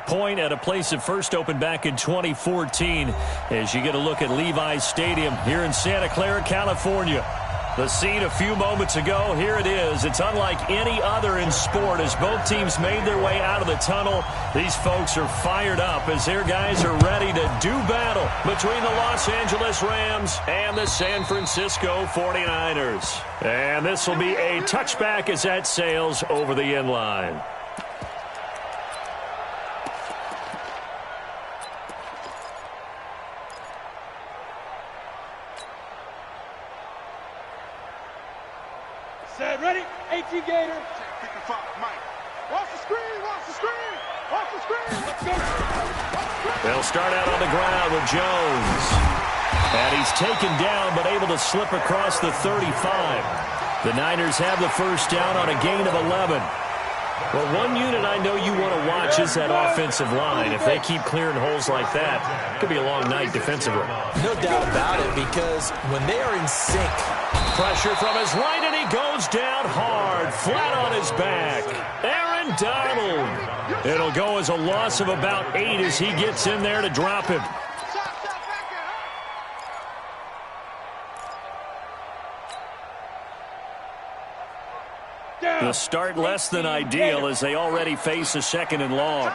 point at a place that first opened back in 2014 as you get a look at Levi's Stadium here in Santa Clara, California. The scene a few moments ago, here it is. It's unlike any other in sport as both teams made their way out of the tunnel. These folks are fired up as their guys are ready to do battle between the Los Angeles Rams and the San Francisco 49ers. And this will be a touchback as that sails over the end line. Set, ready? 18 Gator. Pick the five, Mike. Watch the screen, watch the screen, watch the screen. Let's go. They'll start out on the ground with Jones. And he's taken down but able to slip across the 35. The Niners have the first down on a gain of 11. Well, one unit I know you want to watch is that offensive line. If they keep clearing holes like that, it could be a long night defensively. No doubt about it, because when they are in sync. Pressure from his right, and he goes down hard, flat on his back. Aaron Donald. It'll go as a loss of about 8 as he gets in there to drop him. The start less than ideal as they already face a second and long.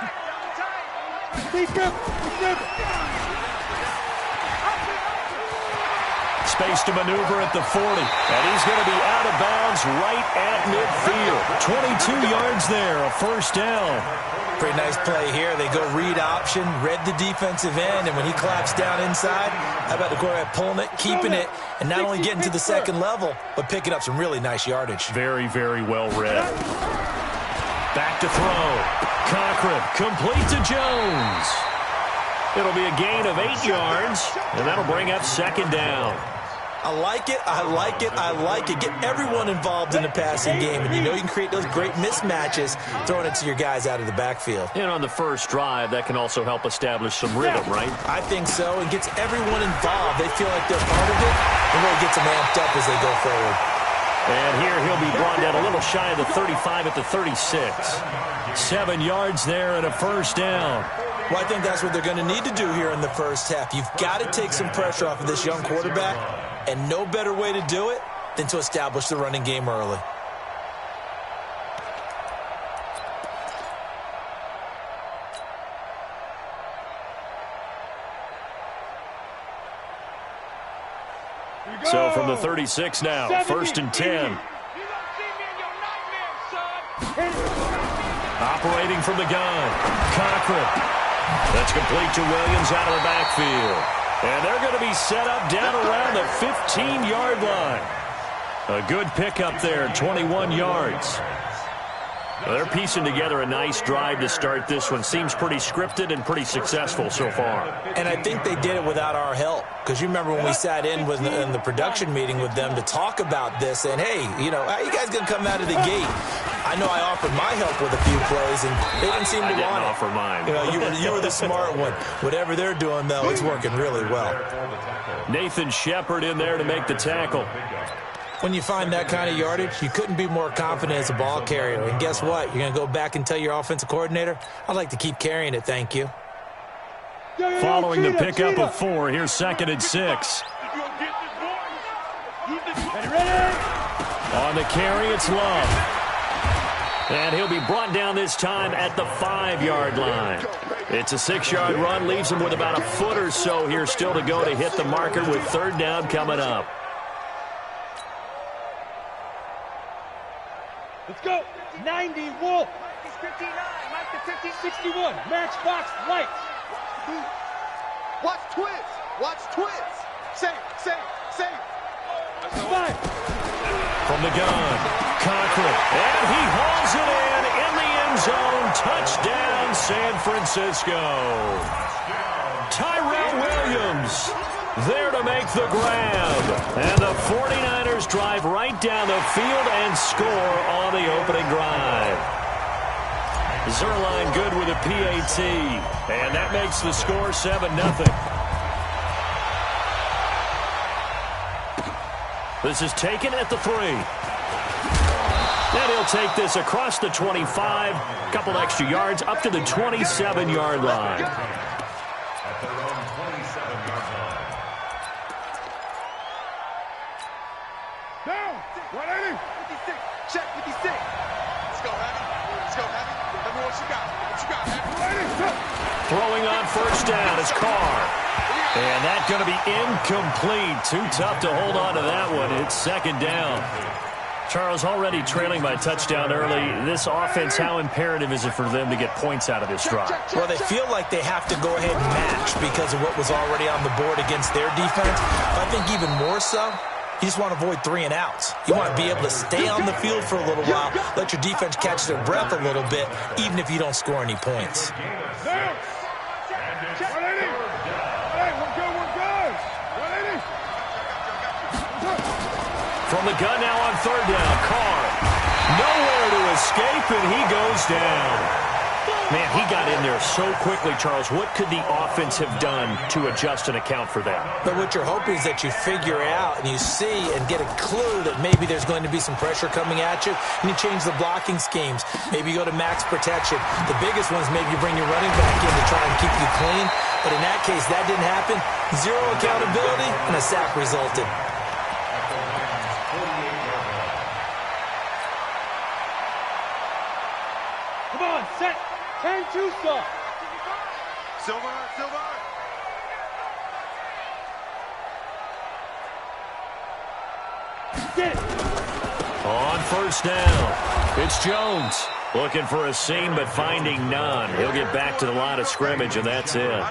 Space to maneuver at the 40. And he's going to be out of bounds right at midfield. 22 yards there, a first down. Pretty nice play here. They go read option, read the defensive end, and when he claps down inside, how about the quarterback pulling it, keeping it, and not only getting to the second level, but picking up some really nice yardage. Very, very well read. Back to throw. Cochran, complete to Jones. It'll be a gain of 8 yards, and that'll bring up second down. I like it, I like it, I like it. Get everyone involved in the passing game, and you know you can create those great mismatches throwing it to your guys out of the backfield. And on the first drive, that can also help establish some rhythm, right? I think so. It gets everyone involved. They feel like they're part of it, and really gets them amped up as they go forward. And here he'll be brought down a little shy of the 35 at the 36. 7 yards there and a first down. Well, I think that's what they're going to need to do here in the first half. You've got to take some pressure off of this young quarterback, and no better way to do it than to establish the running game early. So from the 36 now, first and 10. Operating from the gun, Cochran. That's complete to Williams out of the backfield. And they're going to be set up down around the 15-yard line. A good pickup there, 21 yards. Well, they're piecing together a nice drive to start this one. Seems pretty scripted and pretty successful so far. And I think they did it without our help. Because you remember when we sat in the production meeting with them to talk about this, and hey, you know, how you guys going to come out of the gate? I know I offered my help with a few plays, and they didn't seem to want it. I didn't offer mine. You know, you were the smart one. Whatever they're doing, though, it's working really well. Nathan Shepard in there to make the tackle. When you find that kind of yardage, you couldn't be more confident as a ball carrier. And guess what? You're going to go back and tell your offensive coordinator, I'd like to keep carrying it, thank you. Following the pickup of 4, here's second and 6. On the carry, it's Love. And he'll be brought down this time at the 5-yard line. It's a 6-yard run, leaves him with about a foot or so here still to go to hit the marker with third down coming up. Let's go. 90, Wolf. 59, Mike the 50, 61. Matchbox lights. Watch twins. Watch twins. Safe. Five. From the gun, Cochran. And he hauls it in the end zone. Touchdown, San Francisco. Tyrell Williams there to make the grab. And the 49ers drive right down the field and score on the opening drive. Zerline good with a PAT. And that makes the score 7-0. This is taken at the 3. And he'll take this across the 25, a couple extra yards, up to the 27-yard line. Down. 180. 56. Check 56. Let's go, Heavy. Let's go, Heavy. Let me know what you got. What you got, Heavy? Throwing on first down is Carr. And that's going to be incomplete. Too tough to hold on to that one. It's second down. Charles, already trailing by touchdown early. This offense, how imperative is it for them to get points out of this drive? Well, they feel like they have to go ahead and match because of what was already on the board against their defense. But I think even more so, you just want to avoid 3 and outs. You want to be able to stay on the field for a little while, let your defense catch their breath a little bit, even if you don't score any points. From the gun now on third down, Carr. Nowhere to escape, and he goes down. Man, he got in there so quickly, Charles. What could the offense have done to adjust and account for that? But what you're hoping is that you figure out and you see and get a clue that maybe there's going to be some pressure coming at you, and you change the blocking schemes. Maybe you go to max protection. The biggest one is maybe you bring your running back in to try and keep you clean. But in that case, that didn't happen. 0 accountability, and a sack resulted. Come on, set. Turn to stop. Silver, Silver. Get it. On first down, it's Jones. Looking for a seam, but finding none. He'll get back to the line of scrimmage, and that's it.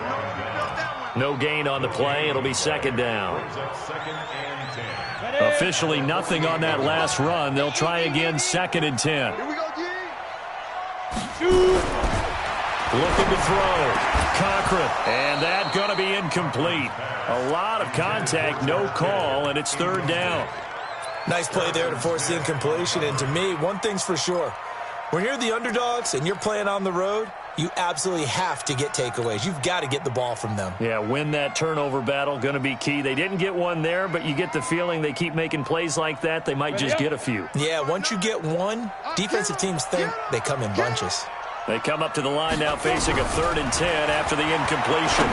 No gain on the play. It'll be second down. Officially nothing on that last run. They'll try again, second and 10. Here we go, G. Looking to throw. Cochran. And that's going to be incomplete. A lot of contact, no call, and it's third down. Nice play there to force the incompletion. And to me, one thing's for sure. When you're the underdogs and you're playing on the road, you absolutely have to get takeaways. You've got to get the ball from them. Yeah, win that turnover battle, going to be key. They didn't get one there, but you get the feeling they keep making plays like that, they might just get a few. Yeah, once you get one, defensive teams think they come in bunches. They come up to the line now facing a 3rd and 10 after the incompletion.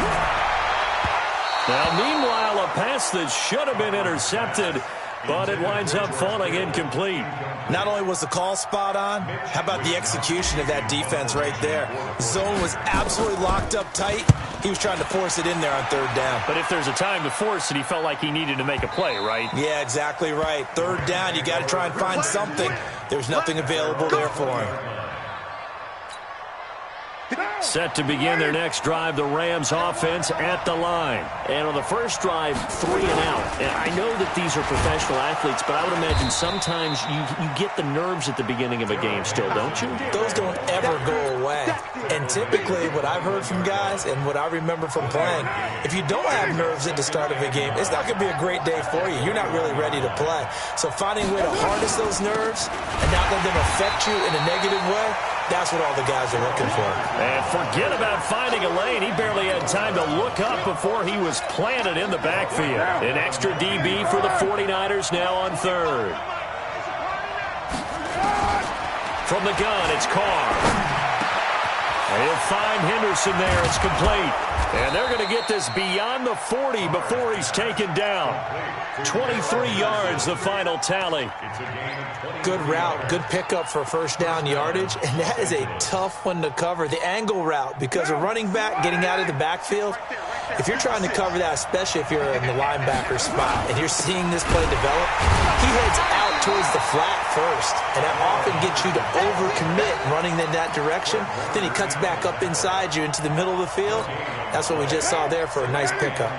Now, meanwhile, a pass that should have been intercepted, but it winds up falling incomplete. Not only was the call spot on, how about the execution of that defense right there? Zone was absolutely locked up tight. He was trying to force it in there on 3rd down. But if there's a time to force it, he felt like he needed to make a play, right? Yeah, exactly right. 3rd down, you got to try and find something. There's nothing available there for him. Set to begin their next drive, the Rams offense at the line. And on the first drive, 3 and out. And I know that these are professional athletes, but I would imagine sometimes you get the nerves at the beginning of a game still, don't you? Those don't ever go away. And typically what I've heard from guys and what I remember from playing, if you don't have nerves at the start of a game, it's not going to be a great day for you. You're not really ready to play. So finding a way to harness those nerves and not let them affect you in a negative way, that's what all the guys are looking for. And forget about finding a lane. He barely had time to look up before he was planted in the backfield. An extra DB for the 49ers now on 3rd. From the gun, it's Carr. And he'll find Henderson there. It's complete. And they're going to get this beyond the 40 before he's taken down. 23 yards, the final tally. Good route, good pickup for first down yardage, and that is a tough one to cover. The angle route, because a running back getting out of the backfield, if you're trying to cover that, especially if you're in the linebacker spot and you're seeing this play develop, he heads out towards the flat first, and that often gets you to overcommit running in that direction. Then he cuts back up inside you into the middle of the field. That's what we just saw there for a nice pickup.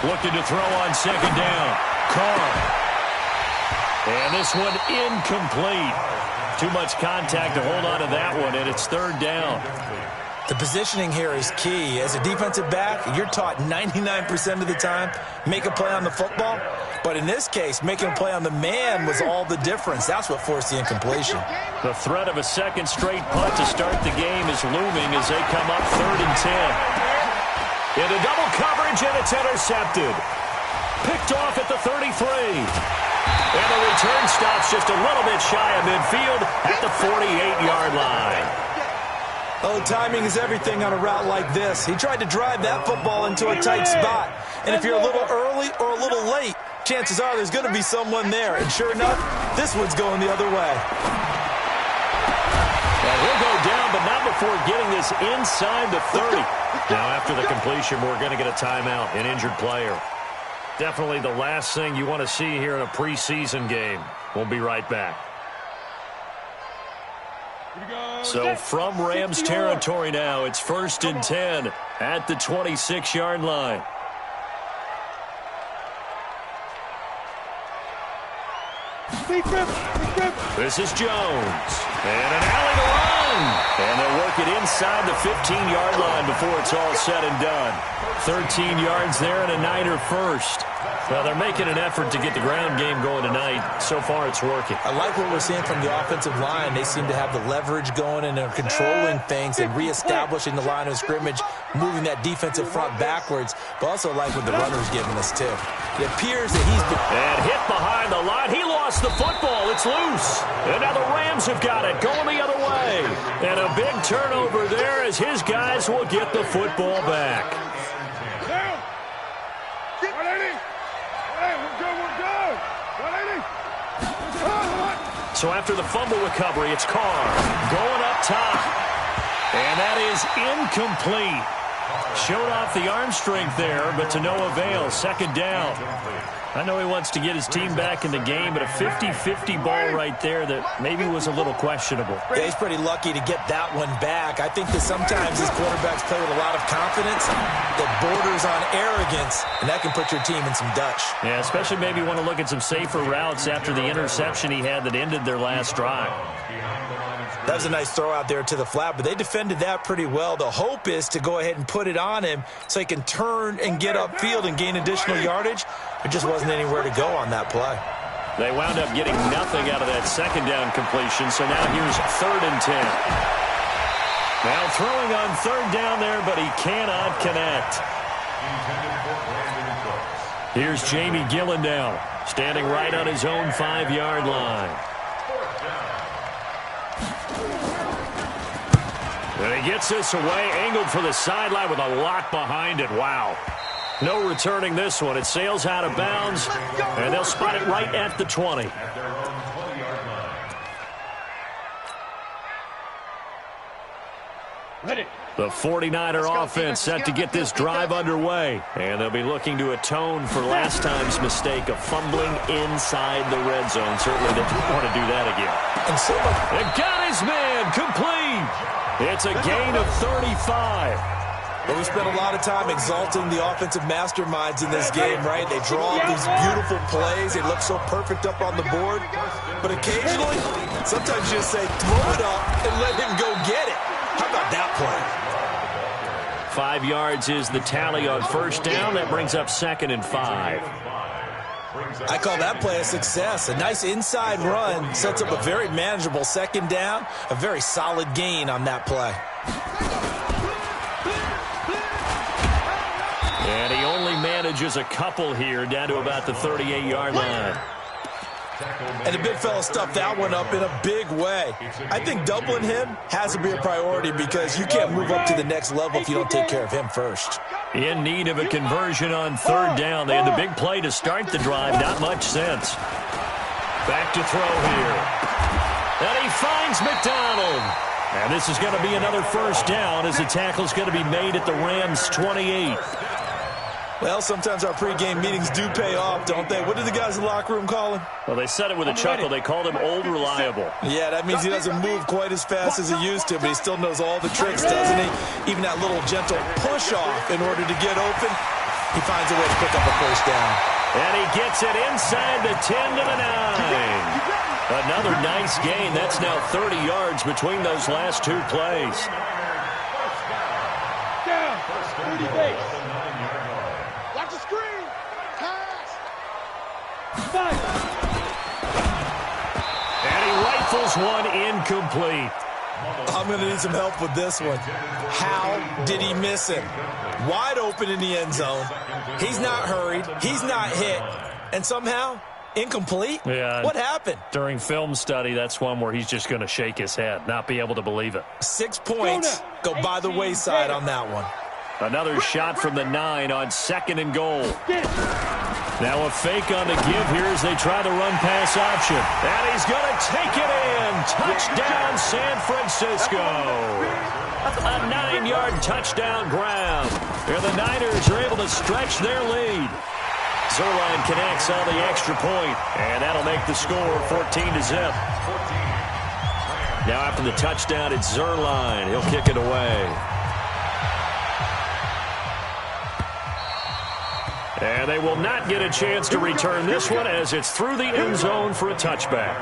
Looking to throw on second down. Carr. And this one incomplete. Too much contact to hold on to that one, and it's 3rd down. The positioning here is key. As a defensive back, you're taught 99% of the time, make a play on the football. But in this case, making a play on the man was all the difference. That's what forced the incompletion. The threat of a second straight punt to start the game is looming as they come up 3rd and 10. Into double coverage, and it's intercepted. Picked off at the 33. And the return stops just a little bit shy of midfield at the 48-yard line. Oh, timing is everything on a route like this. He tried to drive that football into a tight spot. And if you're a little early or a little late, chances are there's going to be someone there. And sure enough, this one's going the other way. And he'll go down, but not before getting this inside the 30. Now, after the completion, we're going to get a timeout, an injured player. Definitely the last thing you want to see here in a preseason game. We'll be right back. So from Rams territory now, it's 1st and 10 at the 26-yard line. This is Jones. And an alley to run. And they'll work it inside the 15-yard line before it's all said and done. 13 yards there and a Niner first. Well, they're making an effort to get the ground game going tonight. So far, it's working. I like what we're seeing from the offensive line. They seem to have the leverage going, and they're controlling things and reestablishing the line of scrimmage, moving that defensive front backwards. But also like what the runner's giving us, too. It appears that he's been... And hit behind the line. He lost the football. It's loose. And now the Rams have got it, going the other way. And a big turnover there as his guys will get the football back. So after the fumble recovery, it's Carr going up top. And that is incomplete. Showed off the arm strength there, but to no avail. 2nd down. I know he wants to get his team back in the game, but a 50-50 ball right there that maybe was a little questionable. Yeah, he's pretty lucky to get that one back. I think that sometimes these quarterbacks play with a lot of confidence that borders on arrogance, and that can put your team in some Dutch. Yeah, especially maybe want to look at some safer routes after the interception he had that ended their last drive. That was a nice throw out there to the flat, but they defended that pretty well. The hope is to go ahead and put it on him so he can turn and get upfield and gain additional yardage. There just wasn't anywhere to go on that play. They wound up getting nothing out of that 2nd down completion, so now here's 3rd and 10. Now throwing on 3rd down there, but he cannot connect. Here's Jamie Gillendow, standing right on his own 5-yard line. And he gets this away, angled for the sideline with a lot behind it. Wow. No returning this one. It sails out of bounds, and they'll spot it right at the 20. The 49er offense set to get this drive underway. And they'll be looking to atone for last time's mistake of fumbling inside the red zone. Certainly they don't want to do that again. And so and got his man complete. It's a gain of 35. Well, we spent a lot of time exalting the offensive masterminds in this game, right? They draw up these beautiful plays. They look so perfect up on the board. But occasionally, sometimes you just say, throw it up and let him go get it. How about that play? 5 yards is the tally on 1st down. That brings up 2nd and 5. I call that play a success. A nice inside run sets up a very manageable 2nd down. A very solid gain on that play. And he only manages a couple here down to about the 38-yard line. And the big fella stuffed that one up in a big way. I think doubling him has to be a priority because you can't move up to the next level if you don't take care of him first. In need of a conversion on 3rd down. They had the big play to start the drive. Not much sense. Back to throw here. And he finds McDonald. And this is going to be another 1st down as the tackle's going to be made at the Rams' 28. Well, sometimes our pregame meetings do pay off, don't they? What did the guys in the locker room call him? Well, they said it with a chuckle. They called him Old Reliable. Yeah, that means he doesn't move quite as fast as he used to, but he still knows all the tricks, doesn't he? Even that little gentle push-off in order to get open, he finds a way to pick up a 1st down. And he gets it inside the 10 to the 9. Another nice gain. That's now 30 yards between those last 2 plays. Down. 30 base. And he rifles one incomplete. I'm going to need some help with this one. How did he miss him? Wide open in the end zone. He's not hurried. He's not hit. And somehow, incomplete? Yeah. What happened? During film study, that's one where he's just going to shake his head, not be able to believe it. 6 points go by the wayside on that one. Another shot from the 9 on 2nd and goal. Now a fake on the give here as they try the run-pass option. And he's going to take it in. Touchdown, San Francisco. A 9-yard touchdown grab. Here the Niners are able to stretch their lead. Zerline connects on the extra point, and that'll make the score 14-0. Now after the touchdown, it's Zerline. He'll kick it away. And they will not get a chance to return this one as it's through the end zone for a touchback.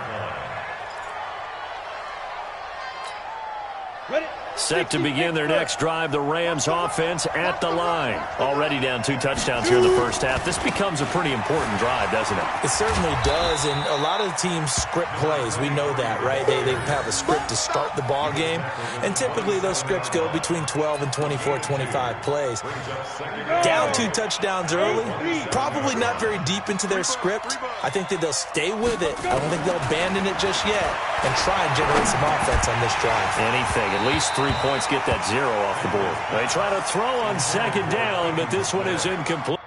Set to begin their next drive, the Rams offense at the line. Already down 2 touchdowns here in the first half. This becomes a pretty important drive, doesn't it? It certainly does, and a lot of the teams script plays. We know that, right? They have a script to start the ball game, and typically those scripts go between 12 and 24, 25 plays. Down 2 touchdowns early, probably not very deep into their script. I think that they'll stay with it. I don't think they'll abandon it just yet and try and generate some offense on this drive. Anything, at least 3 points, get that 0 off the board. They try to throw on 2nd down, but this one is incomplete.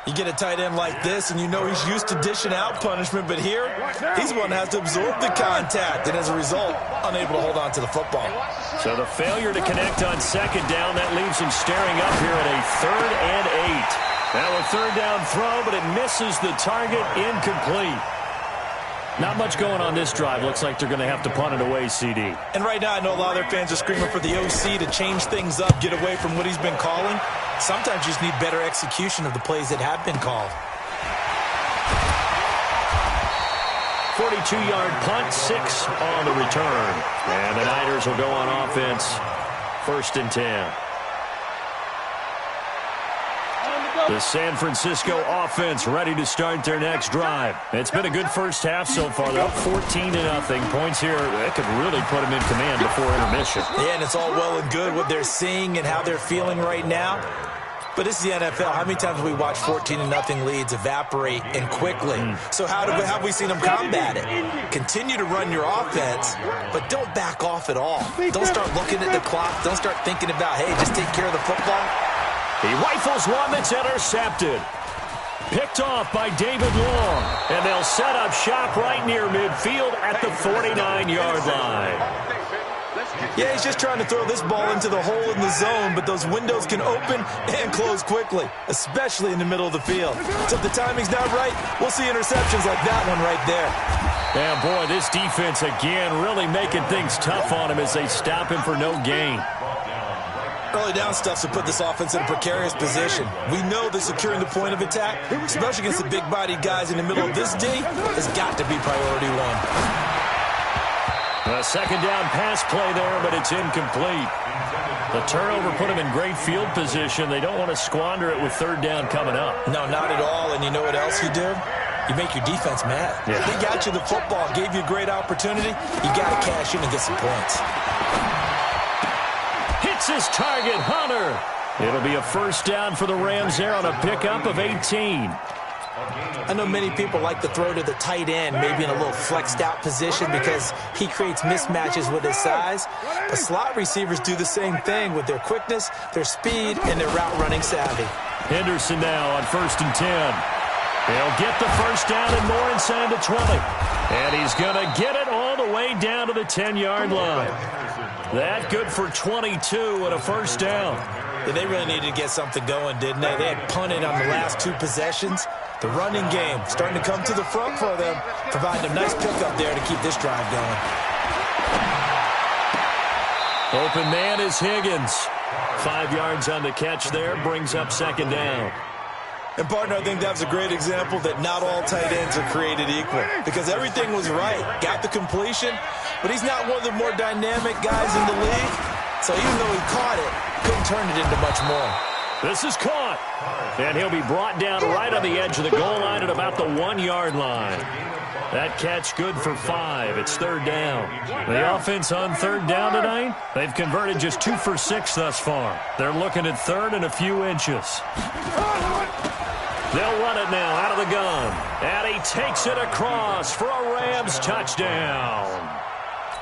You get a tight end like this, and you know he's used to dishing out punishment, but here, he's one that has to absorb the contact, and as a result, unable to hold on to the football. So the failure to connect on 2nd down, that leaves him staring up here at a 3rd and 8. Now a 3rd down throw, but it misses the target, incomplete. Not much going on this drive. Looks like they're going to have to punt it away, CD. And right now, I know a lot of their fans are screaming for the OC to change things up, get away from what he's been calling. Sometimes you just need better execution of the plays that have been called. 42-yard punt, 6 on the return. And the Niners will go on offense, 1st and 10. The San Francisco offense ready to start their next drive. It's been a good first half so far. They're up 14-0. Points here that could really put them in command before intermission. Yeah, and it's all well and good what they're seeing and how they're feeling right now. But this is the NFL. How many times have we watched 14-0 leads evaporate and quickly? So how have we seen them combat it? Continue to run your offense, but don't back off at all. Don't start looking at the clock. Don't start thinking about, hey, just take care of the football. He rifles one that's intercepted. Picked off by David Long. And they'll set up shop right near midfield at the 49-yard line. Yeah, he's just trying to throw this ball into the hole in the zone, but those windows can open and close quickly, especially in the middle of the field. So if the timing's not right, we'll see interceptions like that one right there. Yeah, boy, this defense again really making things tough on him as they stop him for no gain. Early down stuffs will put this offense in a precarious position. We know that securing the point of attack, especially against the big-bodied guys in the middle of this D, has got to be priority one. A 2nd down pass play there, but it's incomplete. The turnover put them in great field position. They don't want to squander it with 3rd down coming up. No, not at all. And you know what else you do? You make your defense mad. Yeah. They got you the football, gave you a great opportunity. You got to cash in and get some points. Hits his target, Hunter. It'll be a 1st down for the Rams there on a pickup of 18. I know many people like to throw to the tight end, maybe in a little flexed out position because he creates mismatches with his size. But slot receivers do the same thing with their quickness, their speed, and their route running savvy. Henderson now on 1st and 10. He'll get the first down and more inside the 20. And he's going to get it all the way down to the 10-yard line. That good for 22 and a first down. Yeah, they really needed to get something going, didn't they? They had punted on the last 2 possessions. The running game starting to come to the front for them, providing a nice pickup there to keep this drive going. Open man is Higgins. 5 yards on the catch there, brings up 2nd down. And, partner, I think that was a great example that not all tight ends are created equal because everything was right. Got the completion, but he's not one of the more dynamic guys in the league. So even though he caught it, couldn't turn it into much more. This is caught. And he'll be brought down right on the edge of the goal line at about the 1-yard line. That catch good for 5. It's 3rd down. The offense on 3rd down tonight, they've converted just 2 for 6 thus far. They're looking at 3rd and a few inches. They'll run it now out of the gun. And he takes it across for a Rams touchdown.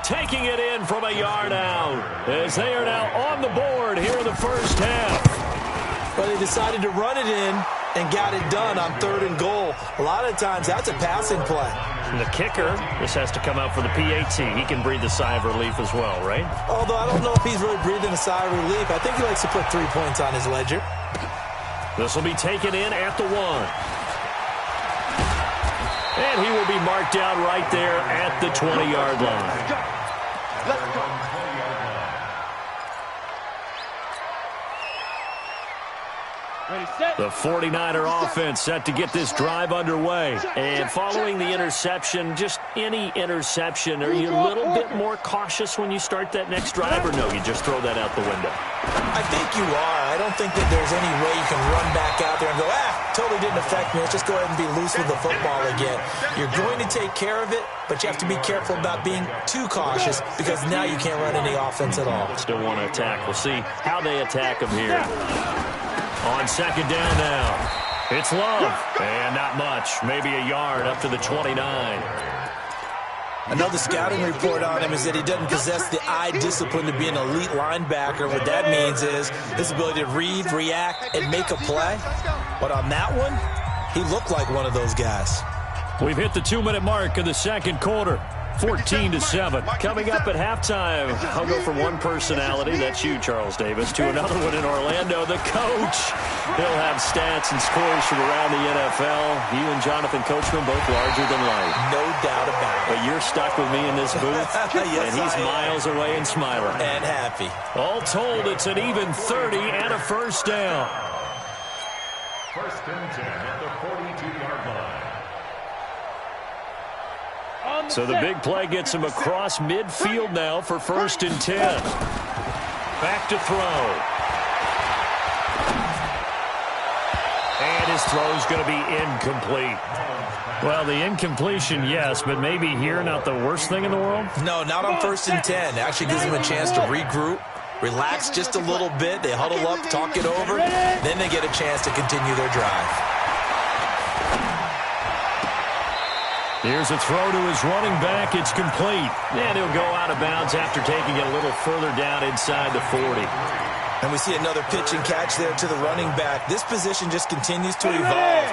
Taking it in from a yard out as they are now on the board here in the first half. But they decided to run it in and got it done on 3rd and goal. A lot of times that's a passing play. And the kicker, this has to come out for the PAT. He can breathe a sigh of relief as well, right? Although I don't know if he's really breathing a sigh of relief. I think he likes to put 3 points on his ledger. This will be taken in at the 1. And he will be marked down right there at the 20-yard line. Let's go. The 49er offense set to get this drive underway. And following the interception, just any interception, are you a little bit more cautious when you start that next drive, or no, you just throw that out the window? I think you are. I don't think that there's any way you can run back out there and go, totally didn't affect me. Let's just go ahead and be loose with the football again. You're going to take care of it, but you have to be careful about being too cautious because now you can't run any offense at all. Still want to attack. We'll see how they attack him here. On 2nd down now. It's Love. And not much. Maybe a yard up to the 29. Another scouting report on him is that he doesn't possess the eye discipline to be an elite linebacker. What that means is his ability to read, react, and make a play. But on that one, he looked like one of those guys. We've hit the 2-minute mark of the 2nd quarter. 14-7. Coming up at halftime, I'll go from one personality, that's you, Charles Davis, to another one in Orlando, the coach. He'll have stats and scores from around the NFL. You and Jonathan Coachman both larger than life. No doubt about it. But you're stuck with me in this booth, Yes, and he's miles away and smiling. And happy. All told, it's an even 30 and a first down. 1st and 10 at the 42-yard line. So the big play gets him across midfield now for 1st and 10. Back to throw. And his throw's going to be incomplete. Well, the incompletion, yes, but maybe here not the worst thing in the world? No, not on 1st and 10. It actually gives him a chance to regroup, relax just a little bit. They huddle up, talk it over, then they get a chance to continue their drive. Here's a throw to his running back. It's complete. And he'll go out of bounds after taking it a little further down inside the 40. And we see another pitch and catch there to the running back. This position just continues to evolve.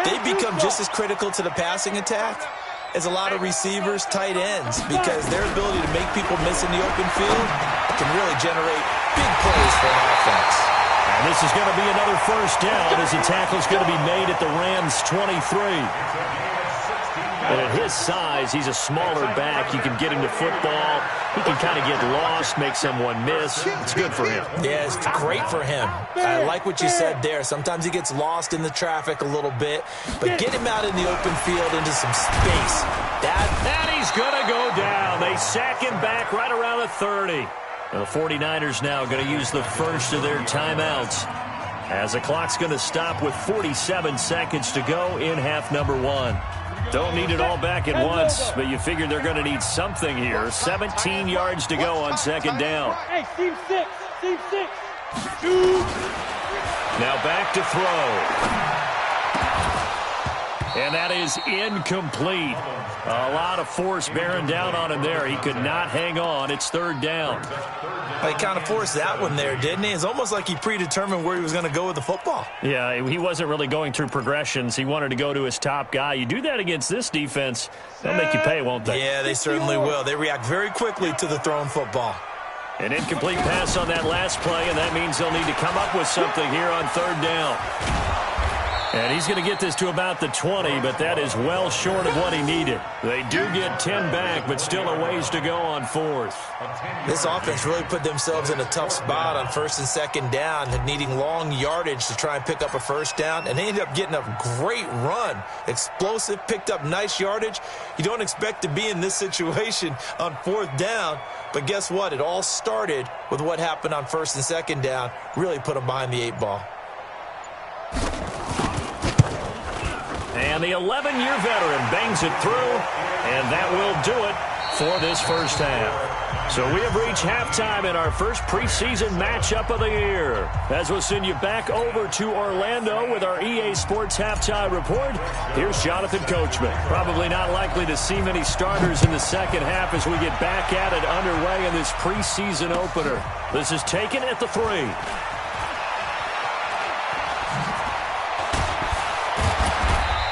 They become just as critical to the passing attack as a lot of receivers, tight ends, because their ability to make people miss in the open field can really generate big plays for an offense. And this is going to be another first down as the tackle's going to be made at the Rams' 23. And at his size, he's a smaller back. You can get him to football. He can kind of get lost, make someone miss. It's good for him. Yeah, it's great for him. I like what you said there. Sometimes he gets lost in the traffic a little bit, but get him out in the open field into some space. And he's going to go down. They sack him back right around the 30. And the 49ers now going to use the first of their timeouts as the clock's going to stop with 47 seconds to go in half number 1. Don't need it all back at once, but you figure they're going to need something here. 17 yards to go on 2nd down. Hey, team 6. Now back to throw. And that is incomplete. A lot of force bearing down on him there. He could not hang on. It's third down. He kind of forced that one there, didn't he? It's almost like he predetermined where he was going to go with the football. Yeah, he wasn't really going through progressions. He wanted to go to his top guy. You do that against this defense, they'll make you pay, won't they? Yeah, they certainly will. They react very quickly to the thrown football. An incomplete pass on that last play, and that means they'll need to come up with something here on third down. And he's going to get this to about the 20, but that is well short of what he needed. They do get 10 back, but still a ways to go on fourth. This offense really put themselves in a tough spot on first and second down, needing long yardage to try and pick up a first down, and they ended up getting a great run. Explosive, picked up nice yardage. You don't expect to be in this situation on fourth down, but guess what? It all started with what happened on first and second down. Really put them behind the 8 ball. And the 11-year veteran bangs it through, and that will do it for this first half. So we have reached halftime in our first preseason matchup of the year. As we'll send you back over to Orlando with our EA Sports Halftime Report, here's Jonathan Coachman. Probably not likely to see many starters in the second half as we get back at it underway in this preseason opener. This is taken at the 3.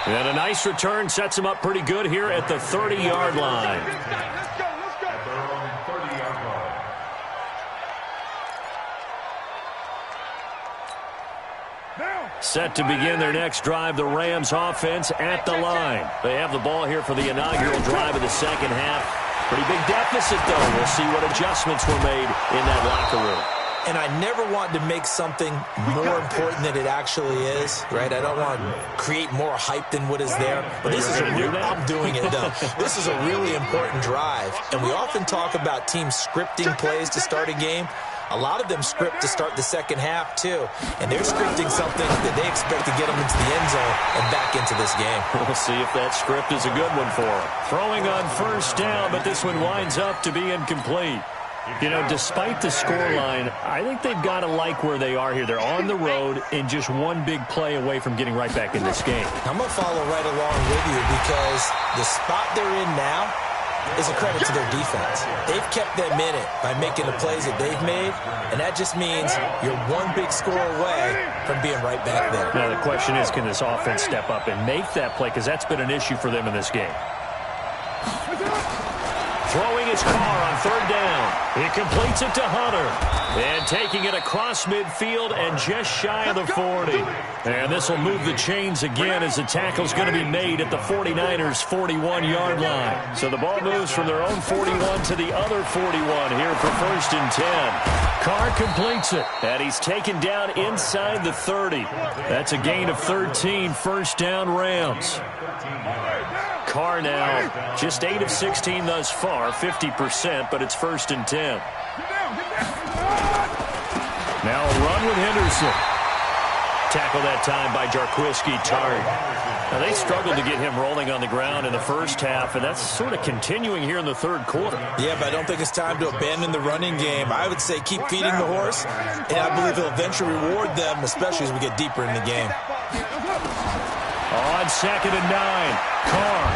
And a nice return sets him up pretty good here at the 30-yard line. At their own 30-yard line. Set to begin their next drive, the Rams offense at the line. They have the ball here for the inaugural drive of the second half. Pretty big deficit, though. We'll see what adjustments were made in that locker room. And I never want to make something more important than it actually is, right? I don't want to create more hype than what is there. But this is I'm doing it, though. This is a really important drive. And we often talk about teams scripting plays to start a game. A lot of them script to start the second half, too. And they're scripting something that they expect to get them into the end zone and back into this game. We'll see if that script is a good one for them. Throwing on first down, but this one winds up to be incomplete. You know, despite the scoreline, I think they've got to like where they are here. They're on the road and just one big play away from getting right back in this game. I'm going to follow right along with you because the spot they're in now is a credit to their defense. They've kept them in it by making the plays that they've made, and that just means you're one big score away from being right back there. Now, the question is, can this offense step up and make that play? Because that's been an issue for them in this game. Throwing his car on third down. He completes it to Hunter. And taking it across midfield and just shy of the 40. And this will move the chains again as the tackle's going to be made at the 49ers' 41-yard line. So the ball moves from their own 41 to the other 41 here for first and 10. Carr completes it. And he's taken down inside the 30. That's a gain of 13, first down Rams. Carr now just 8 of 16 thus far, 50%, but it's first and 10. Now a run with Henderson. Tackle that time by Jarquiski Tartt. Now they struggled to get him rolling on the ground in the first half, and that's sort of continuing here in the third quarter. Yeah, but I don't think it's time to abandon the running game. I would say keep feeding the horse, and I believe he'll eventually reward them, especially as we get deeper in the game. On second and 9, Carr.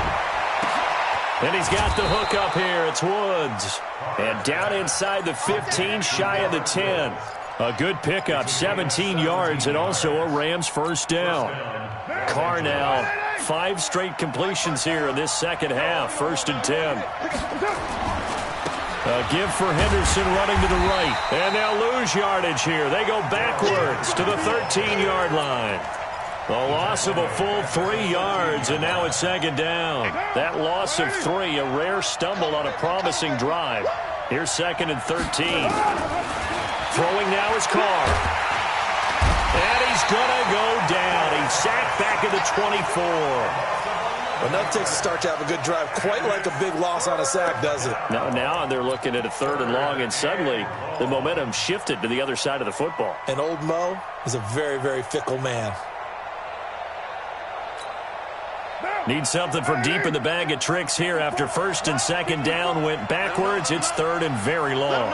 And he's got the hook up here. It's Woods. And down inside the 15, shy of the 10. A good pickup, 17 yards, and also a Rams first down. Carr now, 5 straight completions here in this second half, first and 10. A give for Henderson running to the right. And they'll lose yardage here. They go backwards to the 13-yard line. The loss of a full 3 yards, and now it's second down. That loss of 3, a rare stumble on a promising drive. Here's second and 13. Throwing now is Carr. And he's going to go down. He's sacked back at the 24. Well, that takes a start to have a good drive. Quite like a big loss on a sack, does it? Now they're looking at a third and long, and suddenly the momentum shifted to the other side of the football. And old Mo is a very, very fickle man. Need something from deep in the bag of tricks here after first and second down went backwards. It's third and very long.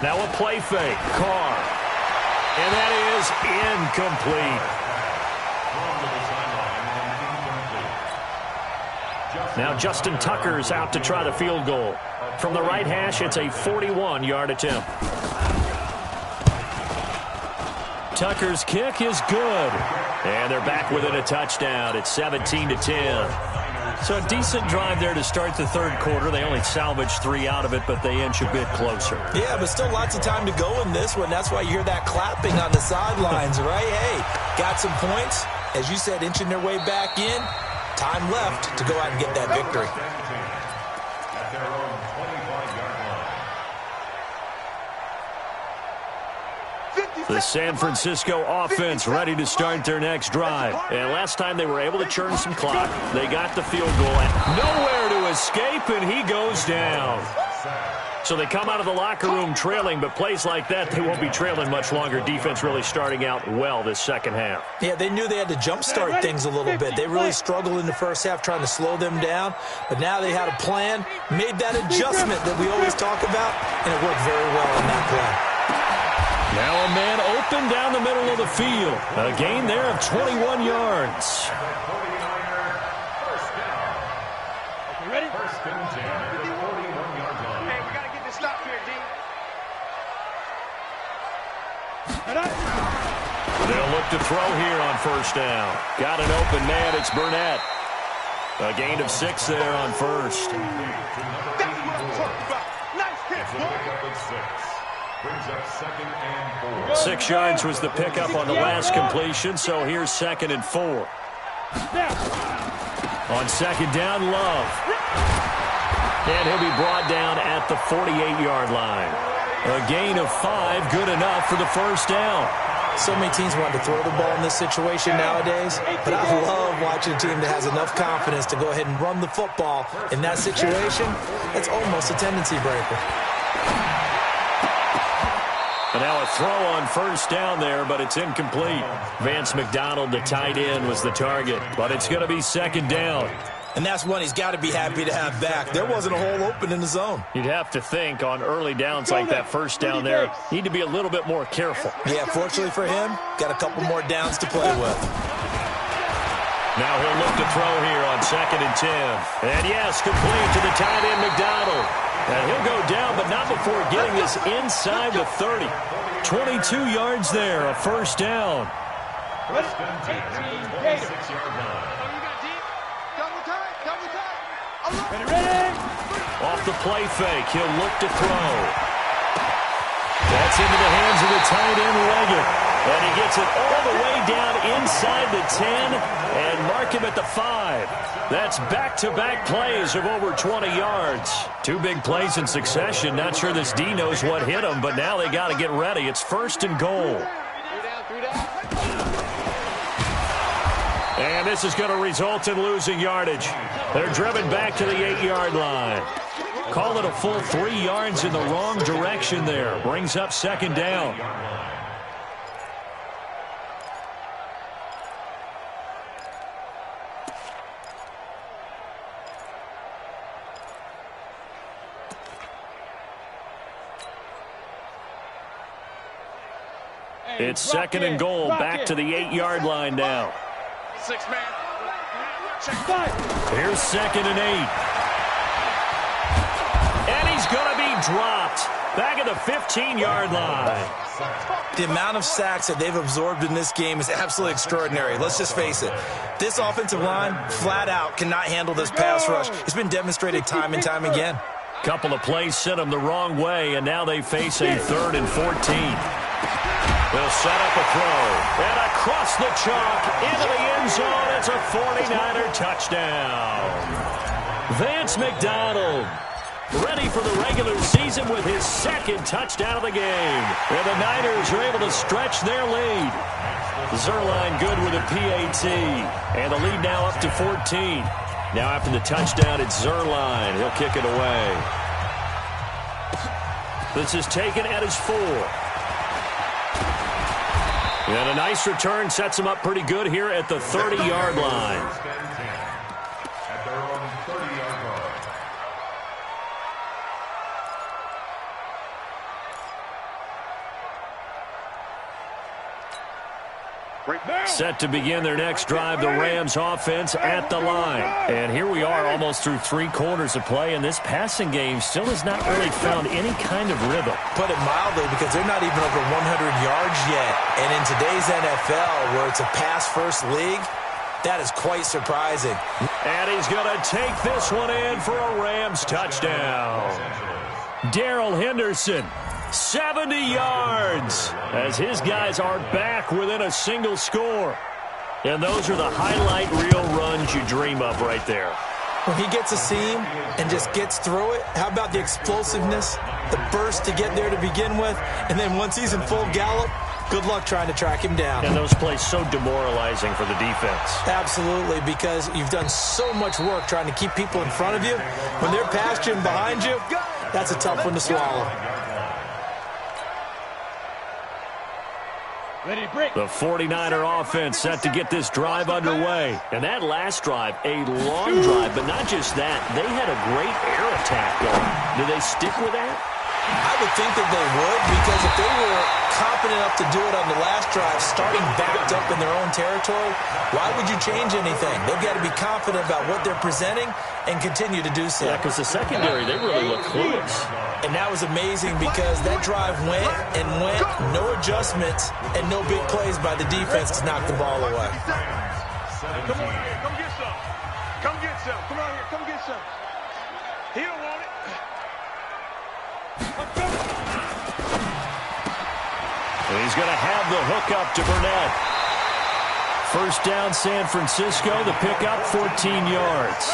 Now a play fake. Carr. And that is incomplete. Now Justin Tucker's out to try the field goal. From the right hash, it's a 41-yard attempt. Tucker's kick is good. And they're back within a touchdown. It's 17-10. So a decent drive there to start the third quarter. They only salvaged 3 out of it, but they inch a bit closer. Yeah, but still lots of time to go in this one. That's why you hear that clapping on the sidelines, right? Hey, got some points. As you said, inching their way back in. Time left to go out and get that victory. At their own 25-yard line. The San Francisco offense ready to start their next drive. And last time they were able to churn some clock. They got the field goal. And nowhere to escape, and he goes down. So they come out of the locker room trailing, but plays like that, they won't be trailing much longer. Defense really starting out well this second half. Yeah, they knew they had to jumpstart things a little bit. They really struggled in the first half trying to slow them down, but now they had a plan, made that adjustment that we always talk about, and it worked very well in that play. Now a man open down the middle of the field. A gain there of 21 yards. Ready? First and 10 at the 41-yard line. Hey, we got to get this stop here, D. They'll look to throw here on first down. Got an open man. It's Burnett. A gain of 6 there on first. That's what I'm talking about. Nice hit, boy. Pickup at 6. Brings up 2nd and 4. 6 yards was the pickup on the last completion, so here's 2nd and 4. On second down, Love. And he'll be brought down at the 48-yard line. A gain of 5, good enough for the first down. So many teams want to throw the ball in this situation nowadays, but I love watching a team that has enough confidence to go ahead and run the football. In that situation, it's almost a tendency breaker. And now a throw on first down there, but it's incomplete. Vance McDonald, the tight end, was the target, but it's going to be second down. And that's one he's got to be happy to have back. There wasn't a hole open in the zone. You'd have to think on early downs like that first down there, need to be a little bit more careful. Yeah, fortunately for him, got a couple more downs to play with. Now he'll look to throw here on 2nd and 10. And yes, complete to the tight end, McDonald. And he'll go down, but not before getting this inside the 30. 22 yards there, a first down. First and 10 at the 26-yard line. Off the play fake, he'll look to throw. That's into the hands of the tight end, Leggett. And he gets it all the way down inside the 10 and mark him at the 5. That's back-to-back plays of over 20 yards. 2 big plays in succession. Not sure this D knows what hit him, but now they got to get ready. It's 1st and goal. And this is going to result in losing yardage. They're driven back to the 8-yard line. Call it a full 3 yards in the wrong direction there. Brings up second down. It's 2nd and goal, back to the 8-yard line now. 6 man. Here's 2nd and 8. And he's going to be dropped. Back at the 15-yard line. The amount of sacks that they've absorbed in this game is absolutely extraordinary. Let's just face it. This offensive line, flat out, cannot handle this pass rush. It's been demonstrated time and time again. Couple of plays sent them the wrong way, and now they face a 3rd and 14. They'll set up a throw. And across the chalk, into the end zone. It's a 49er touchdown. Vance McDonald ready for the regular season with his 2nd touchdown of the game. And the Niners are able to stretch their lead. Zerline good with a PAT. And the lead now up to 14. Now after the touchdown, it's Zerline. He'll kick it away. This is taken at his 4. And a nice return sets him up pretty good here at the 30-yard line. At their own 30-yard line. Set to begin their next drive, the Rams offense at the line. And here we are almost through 3 quarters of play, and this passing game still has not really found any kind of rhythm. Put it mildly, because they're not even over 100 yards yet. And in today's NFL, where it's a pass-first league, that is quite surprising. And he's going to take this one in for a Rams touchdown. Darrell Henderson, 70 yards, as his guys are back within a single score. And those are the highlight reel runs you dream of right there. When he gets a seam and just gets through it, how about the explosiveness, the burst to get there to begin with, and then once he's in full gallop, good luck trying to track him down. And those plays so demoralizing for the defense. Absolutely, because you've done so much work trying to keep people in front of you. When they're past you and behind you, that's a tough one to swallow. The 49er offense set to get this drive underway. And that last drive, a long drive, but not just that. They had a great air attack going. Do they stick with that? I would think that they would, because if they were confident enough to do it on the last drive, starting backed up in their own territory, why would you change anything? They've got to be confident about what they're presenting and continue to do so. Yeah, because the secondary, they really look clueless. And that was amazing, because that drive went and went, no adjustments, and no big plays by the defense to knock the ball away. Come on here, come get some. Come get some. Come on here, come get some. He don't want it. And he's going to have the hook up to Burnett. First down, San Francisco. The pickup, 14 yards.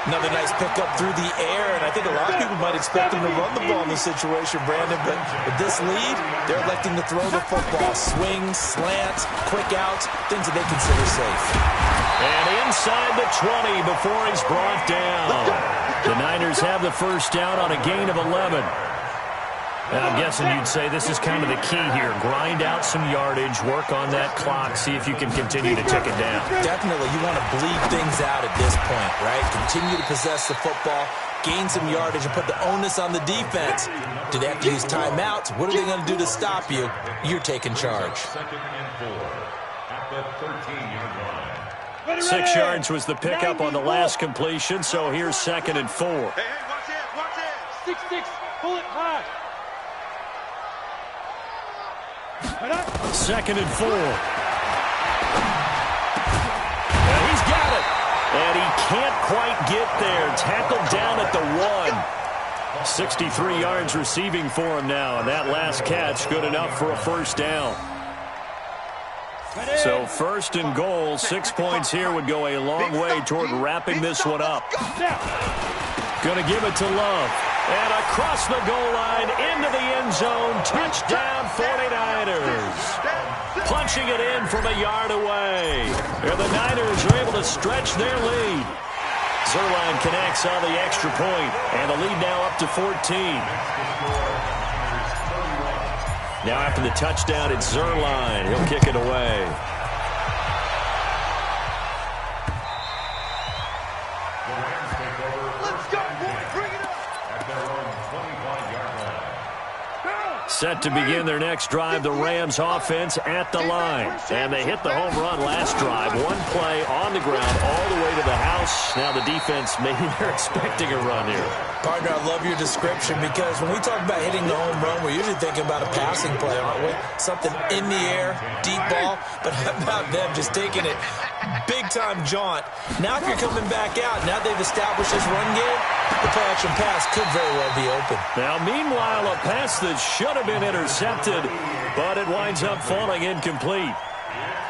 Another nice pickup through the air, and I think a lot of people might expect them to run the ball in this situation, Brandon, but with this lead, they're electing to throw the football. Swings, slants, quick outs, things that they consider safe. And inside the 20 before he's brought down. The Niners have the first down on a gain of 11. And I'm guessing you'd say this is kind of the key here. Grind out some yardage, work on that clock, see if you can continue to tick it down. Definitely, you want to bleed things out at this point, right? Continue to possess the football, gain some yardage, and put the onus on the defense. Do they have to use timeouts? What are they going to do to stop you? You're taking charge. 6 yards was the pickup on the last completion, so here's 2nd and 4. Hey, watch this, watch this. 6-6, pull it high. 2nd and 4. And he's got it. And he can't quite get there. Tackled down at the 1. 63 yards receiving for him now. And that last catch good enough for a first down. So 1st and goal, 6 points here would go a long way toward wrapping this one up. Going to give it to Love. And across the goal line, into the end zone, touchdown 49ers. Punching it in from a yard away. And the Niners are able to stretch their lead. Zerline connects on the extra point, and the lead now up to 14. Now after the touchdown, it's Zerline. He'll kick it away. Set to begin their next drive, the Rams offense at the line. And they hit the home run last drive. One play on the ground all the way to the house. Now the defense, maybe they're expecting a run here. Partner, I love your description, because when we talk about hitting the home run, we're usually thinking about a passing play, aren't we? Something in the air, deep ball. But how about them just taking it big-time jaunt? Now if you're coming back out, now they've established this run game, the play-action pass could very well be open. Now, meanwhile, a pass that should have been intercepted, but it winds up falling incomplete.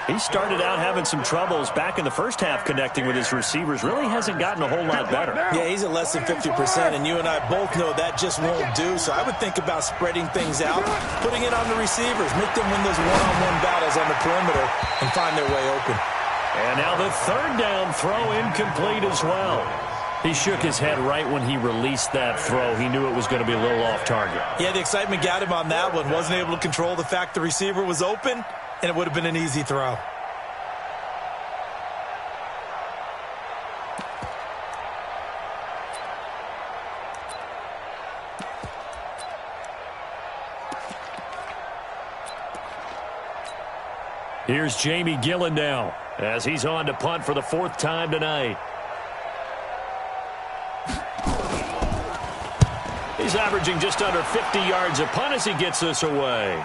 He started out having some troubles back in the first half connecting with his receivers. Really hasn't gotten a whole lot better. Yeah, he's at less than 50%, and you and I both know that just won't do. So I would think about spreading things out, putting it on the receivers, make them win those one-on-one battles on the perimeter and find their way open. And now the 3rd down throw incomplete as well. He shook his head right when he released that throw. He knew it was going to be a little off target. Yeah, the excitement got him on that one. Wasn't able to control the fact the receiver was open, and it would have been an easy throw. Here's Jamie Gillen now as he's on to punt for the 4th time tonight. He's averaging just under 50 yards a punt as he gets this away.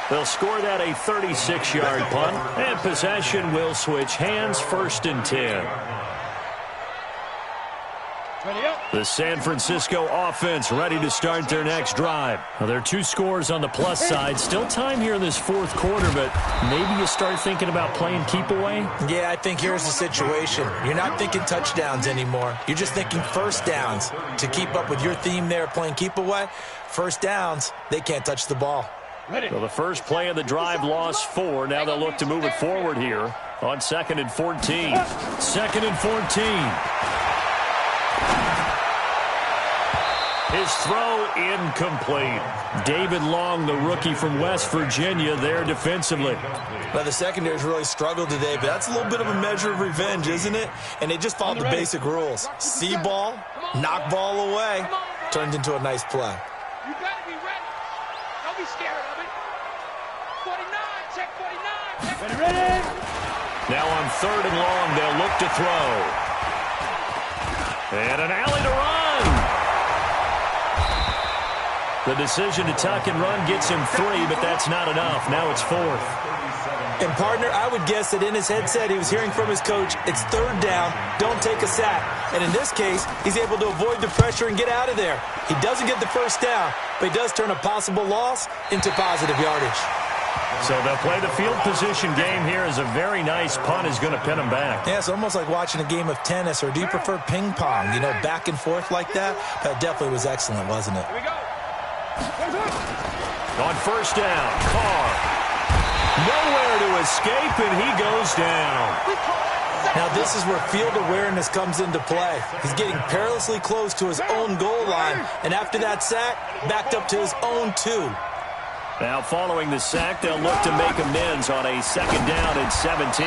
They'll score that a 36-yard punt, and possession will switch hands, 1st and 10. The San Francisco offense ready to start their next drive. Well, there are 2 scores on the plus side. Still time here in this 4th quarter, but maybe you start thinking about playing keep away? Yeah, I think here's the situation. You're not thinking touchdowns anymore. You're just thinking first downs. To keep up with your theme there, playing keep away, first downs, they can't touch the ball. So the first play of the drive lost 4. Now they'll look to move it forward here on 2nd and 14. 2nd and 14. His throw incomplete. David Long, the rookie from West Virginia, there defensively. Well, the secondary's really struggled today, but that's a little bit of a measure of revenge, isn't it? And they just followed the basic rules. See ball, knock ball away, turned into a nice play. You got to be ready. Don't be scared of it. 49, check 49. Ready. Now on 3rd and long, they'll look to throw. And an alley to run. The decision to tuck and run gets him 3, but that's not enough. Now it's 4th. And, partner, I would guess that in his headset he was hearing from his coach, it's 3rd down, don't take a sack. And in this case, he's able to avoid the pressure and get out of there. He doesn't get the first down, but he does turn a possible loss into positive yardage. So they'll play the field position game here as a very nice punt is going to pin them back. Yeah, it's almost like watching a game of tennis, or do you prefer ping pong, you know, back and forth like that? That definitely was excellent, wasn't it? Here we go. On 1st down, Carr. Nowhere to escape, and he goes down. Now this is where field awareness comes into play. He's getting perilously close to his own goal line, and after that sack, backed up to his own 2. Now following the sack, they'll look to make amends on a 2nd down and 17.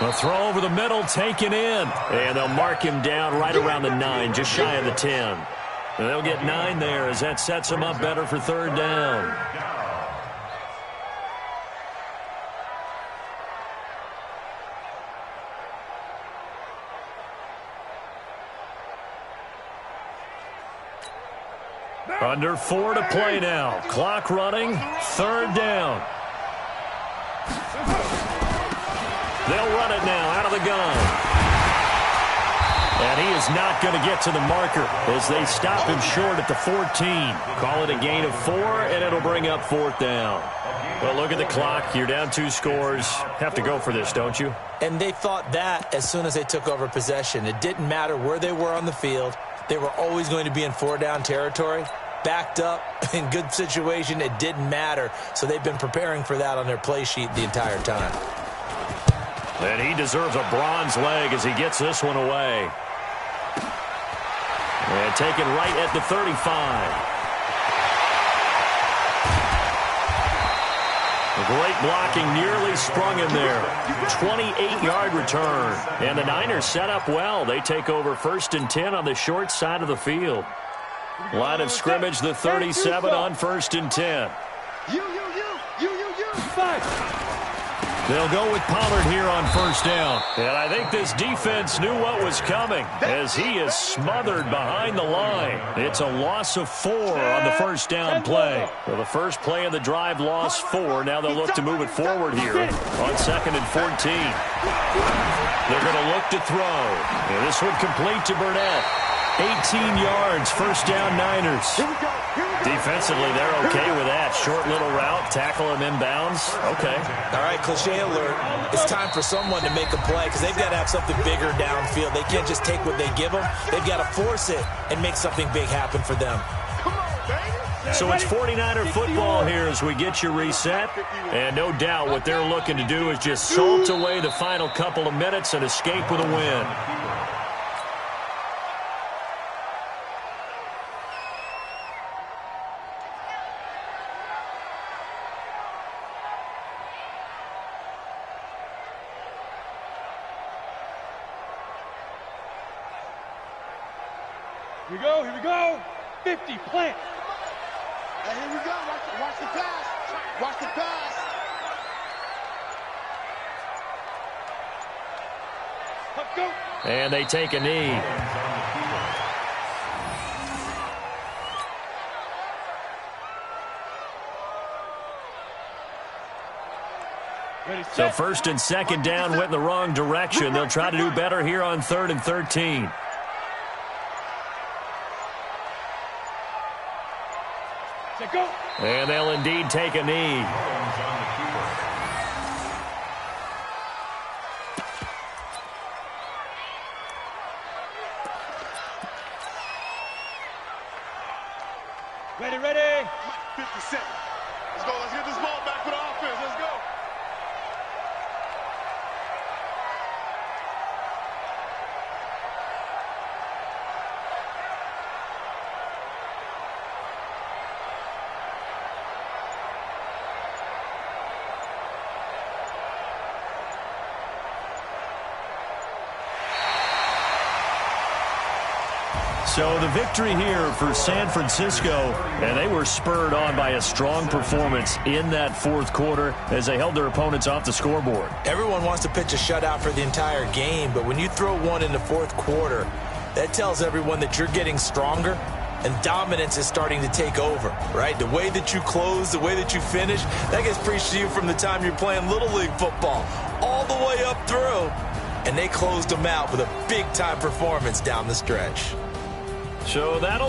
A throw over the middle, taken in. And they'll mark him down right around the 9, just shy of the 10. And they'll get 9 there as that sets them up better for 3rd down. Under 4 to play now. Clock running. 3rd down. They'll run it now out of the gun. And he is not going to get to the marker as they stop him short at the 14. Call it a gain of 4, and it'll bring up 4th down. Well, look at the clock. You're down 2 scores. Have to go for this, don't you? And they thought that as soon as they took over possession. It didn't matter where they were on the field. They were always going to be in 4-down territory. Backed up, in good situation, it didn't matter. So they've been preparing for that on their play sheet the entire time. And he deserves a bronze leg as he gets this one away. And taken right at the 35. A great blocking, nearly sprung him there. 28-yard return. And the Niners set up well. They take over 1st and 10 on the short side of the field. Line of scrimmage, the 37 on 1st and 10. You. 5. They'll go with Pollard here on 1st down. And I think this defense knew what was coming as he is smothered behind the line. It's a loss of 4 on the 1st down play. Well, the first play of the drive lost 4. Now they'll look to move it forward here on 2nd and 14. They're going to look to throw. And this one complete to Burnett. 18 yards, 1st down Niners. Defensively, they're okay with that. Short little route, tackle him inbounds. Okay. All right, cliche alert. It's time for someone to make a play because they've got to have something bigger downfield. They can't just take what they give them. They've got to force it and make something big happen for them. So it's 49er football here as we get you reset. And no doubt what they're looking to do is just salt away the final couple of minutes and escape with a win. Here we go. 50, plant. Hey, here we go. Watch the pass. Watch the pass. Let's go. And they take a knee. So first and second down went in the wrong direction. They'll try to do better here on 3rd and 13. Go. And they'll indeed take a knee. Ready. 57. Let's go. Let's get this ball back for the offense. Let's go. So the victory here for San Francisco, and they were spurred on by a strong performance in that fourth quarter as they held their opponents off the scoreboard. Everyone wants to pitch a shutout for the entire game, but when you throw one in the fourth quarter, that tells everyone that you're getting stronger and dominance is starting to take over, right? The way that you close, the way that you finish, that gets preached to you from the time you're playing Little League football all the way up through, and they closed them out with a big-time performance down the stretch. So that'll